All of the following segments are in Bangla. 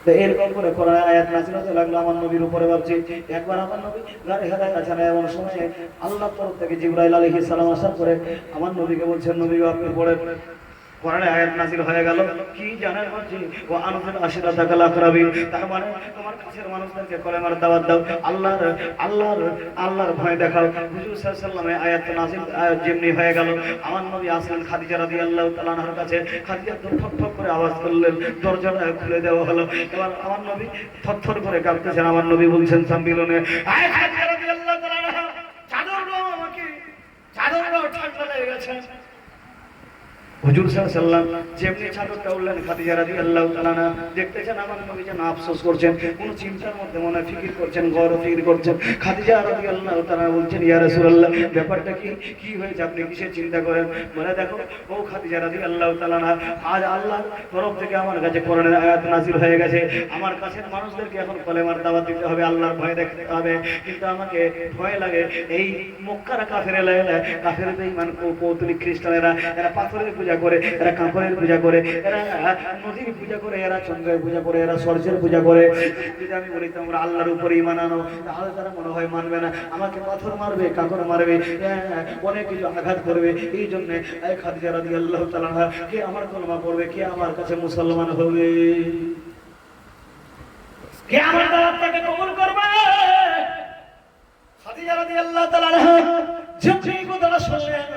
তো এরকম করে কোরআন আয়াত নাযিল হতে লাগলো আমার নবীর উপরে। ভাবছি একবার আমার নবী গাড়ি হেদায় আছেন, এমন সময় আল্লাহর তরফ থেকে জিবরাইল আলাইহিস সালাম আসার পরে আমার নবীকে বলছেন, নবী আপনি পড়েন। কোরআনে আয়াত নাযিল হয়ে গেল, কি জানেন বলছি, ওয়া আনজিল আশিরাতাকাল আকরাবিন, তার মানে তোমার কাছের মানুষদেরকে কলেমার দাওয়াত দাও, আল্লাহর ভয় দেখাও। হুজুর সাল্লাল্লাহু আলাইহি ওয়াসাল্লামের আয়াত নাযিল যেমনি হয়ে গেল, আমার নবী আসলেন খাদিজা রাদিয়াল্লাহু তাআলা আনহার কাছে। খাদিজা ঠক ঠক করে আওয়াজ করলেন, দরজাটা খুলে দেওয়া হলো। এবার আমার নবী থরথর করে কাঁপতেছেন। আমার নবী বলছেন সম্মিলনে, আয় খাদিজা রাদিয়াল্লাহু তাআলা আনহা, চাদর দাও আমাকে, চাদর দাও, ঠান্ডা লেগে গেছে। হুজুর সাল্লাল্লাহু আলাইহি ওয়াসাল্লাম যেমনি চাদরটা উঠলেন, খাদিজা রাদিয়াল্লাহু তাআলা আনহা দেখতেছেন আমার নবী যেন আফসোস করছেন, কোন চিন্তার মধ্যে মনে ফিকির করছেন, গৌর ফিকির করছেন। খাদিজা রাদিয়াল্লাহু তাআলা বলছেন, ইয়া রাসূলুল্লাহ, ব্যাপারটা কি হয়েছে, আপনি কিসের চিন্তা করেন? বলে, দেখো ও খাদিজা রাদিয়াল্লাহু তাআলা আনহা, আজ আল্লাহর তরফ থেকে আমার কাছে কোরআনের আয়াত নাযিল হয়ে গেছে। আমার কাছের মানুষদেরকে এখন কলেমার দাওয়াত দিতে হবে, আল্লাহর ভয় দেখাতে হবে। কিন্তু আমাকে ভয় লাগে, এই মক্কার কাফের এলাকায় কাফের বেঈমান পৌত্তলিক খ্রিস্টানেরা, এরা পাথরের পূজা করে, এরা কাপড়ের পূজা করে, এরা নদীর পূজা করে, এরা চন্দ্রের পূজা করে, এরা সূর্যের পূজা করে। যদি আমি বলি তোমরা আল্লাহর উপরে ঈমান আনো, তাহলে তারা মনে হয় মানবে না, আমাকে পাথর মারবে, কাকর মারবে, অনেক কিছু আঘাত করবে। এই জন্য খাদিজা রাদিয়াল্লাহু তাআলা আনহা, কে আমার কলমা পড়বে, কে আমার কাছে মুসলমান হবে, কে আমার দাওয়াতটাকে কবুল করবে? খাদিজা রাদিয়াল্লাহু তাআলা আনহা যেই কথাটা শুনলেন,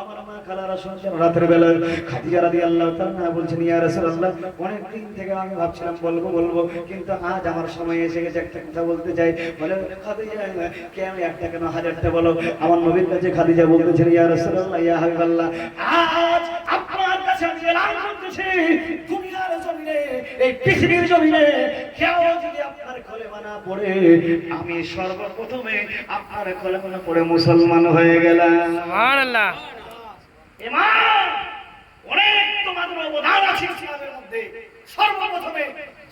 আমার মা খালারা শুনছেন, রাতের বেলা খাদিজা রাদিয়াল্লাহু তাআলা বলছেন, ইয়া রাসূলুল্লাহ, অনেক দিন থেকে আমি ভাবছিলাম বলবো, কিন্তু আজ আমার সময় এসে গেছে, একটা কথা বলতে চাই। বলে, খাদিজা, কে আমি একটা কেন হাজারটা বলো। আমার নবীর কাছে খাদিজা বলতেছেন, ইয়া রাসূলুল্লাহ, ইয়া হাবিবাল্লাহ, আজ আপনার কাছে আমি এলান করতেছি, দুনিয়ার জমিনে, এই পৃথিবীর জমিনে কেউ যদি আপনার কলেমা না পড়ে, আমি সর্বপ্রথমে আপনার কলেমা পড়ে মুসলমান হয়ে গেলাম। সুবহানাল্লাহ। ইমান অনেক তোমাদের অবদান আছে ইসলামের মধ্যে। সর্বপ্রথমে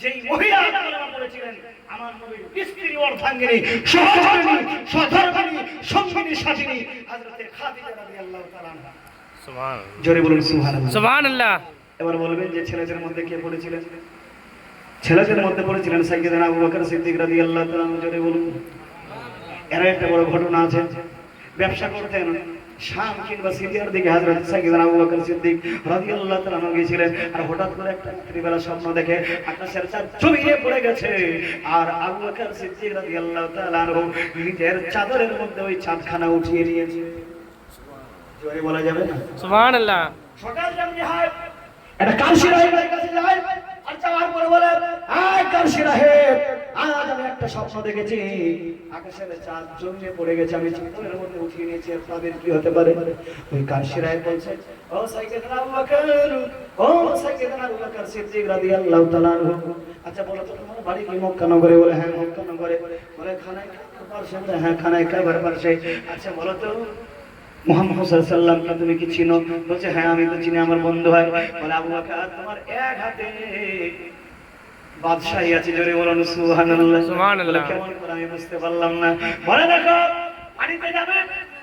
যেই মহিলা কলেমা পড়েছিলেন, আমার নবীর স্ত্রী, অর্ধাঙ্গিনী, সহধর্মিণী, সধর্মিণী, সঙ্গিনী, সাথিনী হযরতে খাদিজা রাদিয়াল্লাহু তাআলা আনহা। সুবহানাল্লাহ, জোরে বলুন সুবহানাল্লাহ। সুবহানাল্লাহ। এবার বলবেন যে ছেলেদের মধ্যে কে পড়েছিলেন? ছেলেদের মধ্যে পড়েছিলেন সাইয়্যিদনা আবু বকর সিদ্দিক রাদিয়াল্লাহু তাআলা আনহু। জোরে বলুন। এর একটা বড় ঘটনা আছে। ব্যবসা করতেন শাম কিংবা সিরিয়ার দিকে হযরত সাইয়্যিদনা আবু বকর সিদ্দিক রাদিয়াল্লাহু তাআলা আনহু গিয়েছিলেন। আর হঠাৎ করে একটা রাত্রিবেলা স্বপ্ন দেখে আকাশের চাঁদ জমিয়ে পড়ে গেছে, আর আবু বকর সিদ্দিক রাদিয়াল্লাহু তাআলা আনহু নিজের চাদরের মধ্যে ওই চাঁদখানা উঠিয়ে নিয়েছে। জোরে বলা যাবে না? সুবহানাল্লাহ। সকাল যেমনি হয়, এটা কারশি রাহেবের কাছে যায়, আর যাওয়ার পরে বলে, আয় কারশি রাহেব, আজ আমি একটা স্বপ্ন দেখেছি, আকাশের চাঁদ জমিয়ে পড়ে গেছে, আমি চাদরের মধ্যে উঠিয়ে নিয়েছি, এর তাদের কি হতে পারে? ওই কারশি রাহেব বলছে, ও সাইয়্যিদনা আবু বকর, ও সাইয়্যিদনা আবু বকর সিদ্দিক রাদিয়াল্লাহু তাআলা আনহু, আচ্ছা বলো তো তোমার বাড়ি কি মক্কা নগরে? বলে, হ্যাঁ মক্কা নগরে। বলে, খানায় কাবার পাশে? হ্যাঁ খানায় কাবার পাশে। আচ্ছা বলো তো মুহাম্মদ সাল্লাল্লাহু আলাইহি ওয়াসাল্লামকে তুমি কি চিনো? বলছে, হ্যাঁ আমি তো চিনি, আমার বন্ধু হয়। বলে, আবু বকর, তোমার এক হাতে বাদশাহী আছে। জোরে বলুন সুবহানাল্লাহ। সুবহানাল্লাহ। কেমন করে আমি বুঝতে পারলাম না। বলে, দেখো পানিতে যাবে,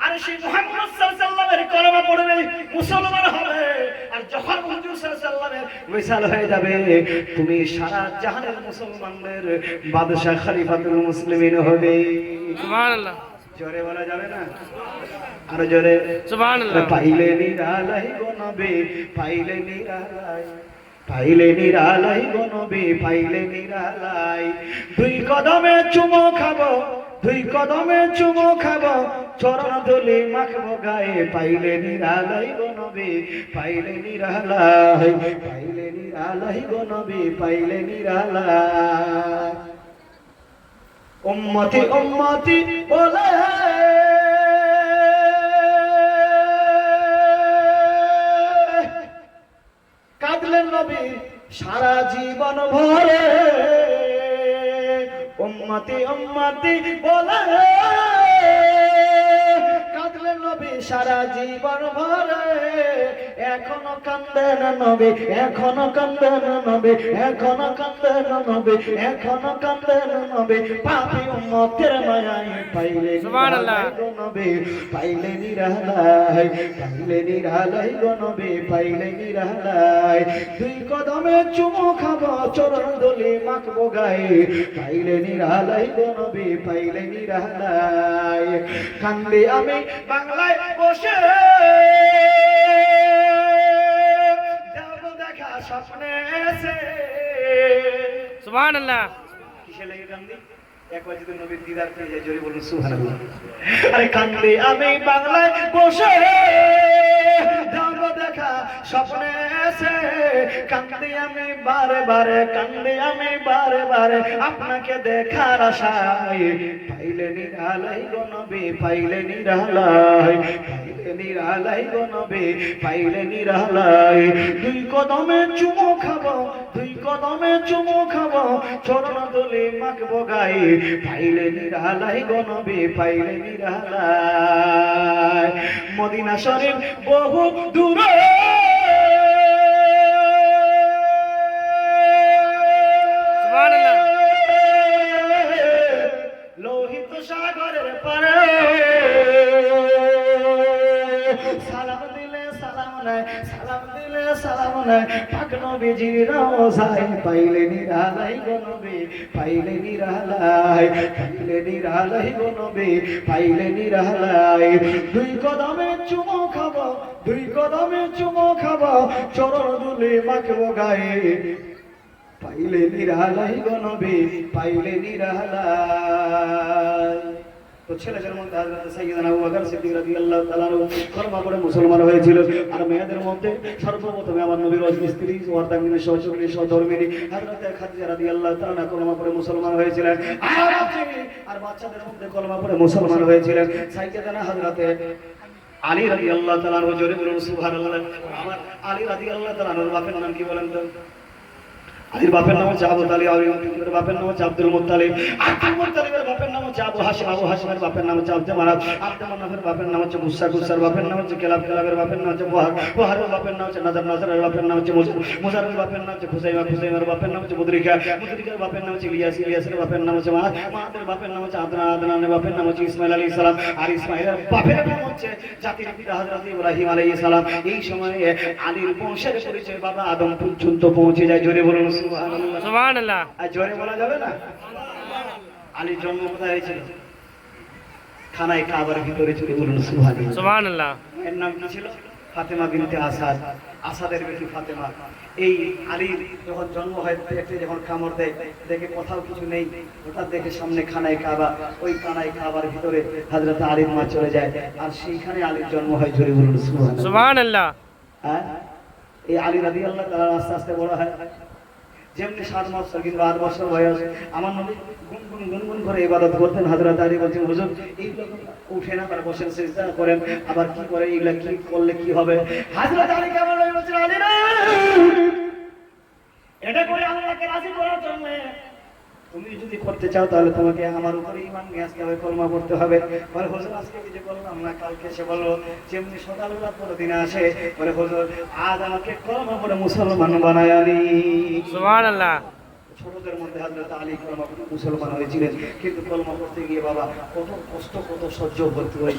আর সেই মুহাম্মদ সাল্লাল্লাহু আলাইহি ওয়াসাল্লামের কলেমা পড়বে, মুসলমান হবে, আর যখন হুজুর সাল্লাল্লাহু আলাইহি ওয়াসাল্লামের মিসাল হয়ে যাবে, তুমি সারা জাহানের মুসলমানদের বাদশা খলিফাতুল মুসলিমিন হবে। সুবহানাল্লাহ। জোরে বলা যাবে না? আরো জোরে সুবহানাল্লাহ। পাইলে নিরালাই গো নবী, পাইলে নিরালাই, পাইলে নিরালাই গো নবী, পাইলে নিরালাই, দুই কদমে চুমো খাবো, দুই কদমে চুমো খাবো, চরণ ধুলি মাখবো গায়ে, পাইলে নিরালাই গো নবী, পাইলে নিরালাই, পাইলে নিরালাই গো নবী, পাইলে নিরালাই। উম্মতি উম্মতি বলে কাঁদলেন নবী সারা জীবন ভরে, উম্মতি উম্মতি বলে কাঁদলেন নবী সারা জীবন ভরে, এখনো কান্দেন নবী, এখনো কান্দেন নবী, এখনো কান্দেন নবী, এখনো কান্দেন নবী, পাপী উম্মতের মায়ায় পাইলে সুবহানাল্লাহ। নিরালাই গো নবী, পাইলে নিরালাই, পাইলে নিরালাই গো নবী, পাইলে নিরালাই। দুই কদমে চুমু খাবো, চরণ ধুলি মাখবো গায়ে, পাইলে নিরালাই গো নবী, পাইলে নিরালাই। কান্দি আমি বাংলায় বসে, যাব দেখা স্বপ্নে এসে। সুবহানাল্লাহ। কিসে লেগে কান্দি? একবার যদি নবীর দিদার পেয়ে যায়, জোরে বলুন সুবহানাল্লাহ। আরে কান্দি আমি বাংলায় বসে, যাব দেখা স্বপ্নে এসে। কান্দি আমি বারে বারে, কান্দি আমি বারে বারে, আপনাকে দেখার আশায়। পাইলে নিরালাই গো নবী, পাইলে নিরালাই, পাইলে নিরালাই গো নবী, পাইলে নিরালাই। দুই কদমে চুমু খাবো, দুই কদমে চুমু খাবো, চরণ ধুলি মাখবো গায়ে, পাইলে নিরালাই গো নবী, পাইলে নিরালাই। মদিনা শরীফ বহু দূরে, সুবহানাল্লাহ। লোহিত সাগরের পারে, সালাম দিলে সালাম নাই, সালাম দিলে সালাম নাই, পাক নবীজির রওজায়। পাইলে নিরালাই গো নবী, পাইলে নিরালাই, পাইলে নিরালাই গো নবী, পাইলে নিরালাই। দুই কদমে চুমু খাবো, দুই কদমে চুমু খাবো, চরণ ধুলি মাখবো গায়ে, পাইলে নিরালাই গো নবী, পাইলে নিরালাই। তো ছেলেদের মধ্যে হযরত সাইয়্যিদানা আবু বকর সিদ্দিক রাদিয়াল্লাহু তাআলা আনহু কলমা পড়ে মুসলমান হয়েছিল। আর মেয়েদের মধ্যে সর্বপ্রথমে আমার নবীর স্ত্রী ওয়ার্দাঙ্গিনী সহচরী সহধর্মিণী হযরত খাদিজা রাদিয়াল্লাহু তাআলা কলমা পড়ে মুসলমান হয়েছিলেন। আর বাচ্চাদের মধ্যে কলমা পড়ে মুসলমান হয়েছিলেন সাইয়্যিদানা হযরত আলী রাদিয়াল্লাহু তাআলা আনহু। জোরে বলুন সুবহানাল্লাহ। আমার আলী রাদিয়াল্লাহু তাআলা আনহুর বাপের নাম কি বলেন তো? আলীর বাপের নাম হচ্ছে আবু তালিব, আলীর বাপের নাম হচ্ছে আব্দুল মুত্তালিব, আব্দুল মুত্তালিবের বাপের নাম হচ্ছে আবু হাশিম, আবু হাশিমের বাপের নাম হচ্ছে আব্দুল মানাফ, আব্দুল মানাফের বাপের নাম হচ্ছে মুসা, মুসার বাপের নাম হচ্ছে কিলাব, কিলাবের বাপের নাম হচ্ছে বুহার, বুহারের বাপের নাম হচ্ছে নাজার, নাজারের বাপের নাম হচ্ছে মুজার, মুজারের বাপের নাম হচ্ছে খুসাইমা, খুসাইমার বাপের নাম হচ্ছে মুদরিকা, মুদরিকার বাপের নাম হচ্ছে ইলিয়াস, ইলিয়াসের বাপের নাম হচ্ছে মাহাদ, মাহাদের বাপের নাম হচ্ছে আদনান, আদনানের বাপের নাম হচ্ছে ইসমাইল আলাইহিস সালাম, আর ইসমাইলের বাপের নাম হচ্ছে জাতির পিতা হযরত ইব্রাহিম আলাইহিস সালাম। এই সময়ে আলীর বংশের পরিচয় বাবা আদম পর্যন্ত পৌঁছে যায়। জোরে বলুন সুবহানাল্লাহ। সুবহানাল্লাহ। আর জোরে বলা যাবে না? আলীর জন্ম কোথায় হয়েছিল? খানায় কাবার ভিতরে। জোরে বলুন সুবহানাল্লাহ। সুবহানাল্লাহ। এর নাম কি ছিল? ফাতেমা বিনতে আসাদ, আসাদের বেটি ফাতেমা। এই আলীর যখন জন্ম হয়, পেটে যখন কামড় দেয়, দেখে কোথাও কিছু নেই, হঠাৎ দেখে সামনে খানায় কাবা, ওই খানায় কাবার ভিতরে হযরত আলীর মা চলে যায়, আর সেইখানে আলীর জন্ম হয়। জোরে বলুন সুবহানাল্লাহ। সুবহানাল্লাহ। হ্যাঁ, এই আলী রাদিয়াল্লাহু তাআলা আস্তে আস্তে বড় হয়। যেমনি 7 বছর কিংবা 8 বছর বয়স, আমার নবী গুনগুন গুনগুন করে ইবাদত করতেন। হযরত আলী বলছেন, হুজুর এইগুলো উঠে না, তার বসেন সিজদা করেন, আবার কি করে, এইগুলা কি করলে কি হবে? হযরত আলী কেমন বলছেন, আলী রে, এটা করে আল্লাহকে রাজি করার জন্য তুমি যদি করতে চাও, তাহলে তোমাকে আমার উপরে ঈমান নিয়ে আসতে হবে, কলমা পড়তে হবে। বলে হুজুর আজকে কিছু বললাম না, কালকে এসে বললো। যেমনি সকালবেলা পরদিন আসে, বলে হুজুর আজ আমাকে কলমা পড়ে মুসলমান বানায় আলী। সুবহানাল্লাহ। ছোটদের মধ্যে হযরত আলী কলমা পড়ে মুসলমান হয়েছিলেন, কিন্তু কলমা পড়তে গিয়ে বাবা কত কষ্ট, কত সহ্য করতে হয়েছে।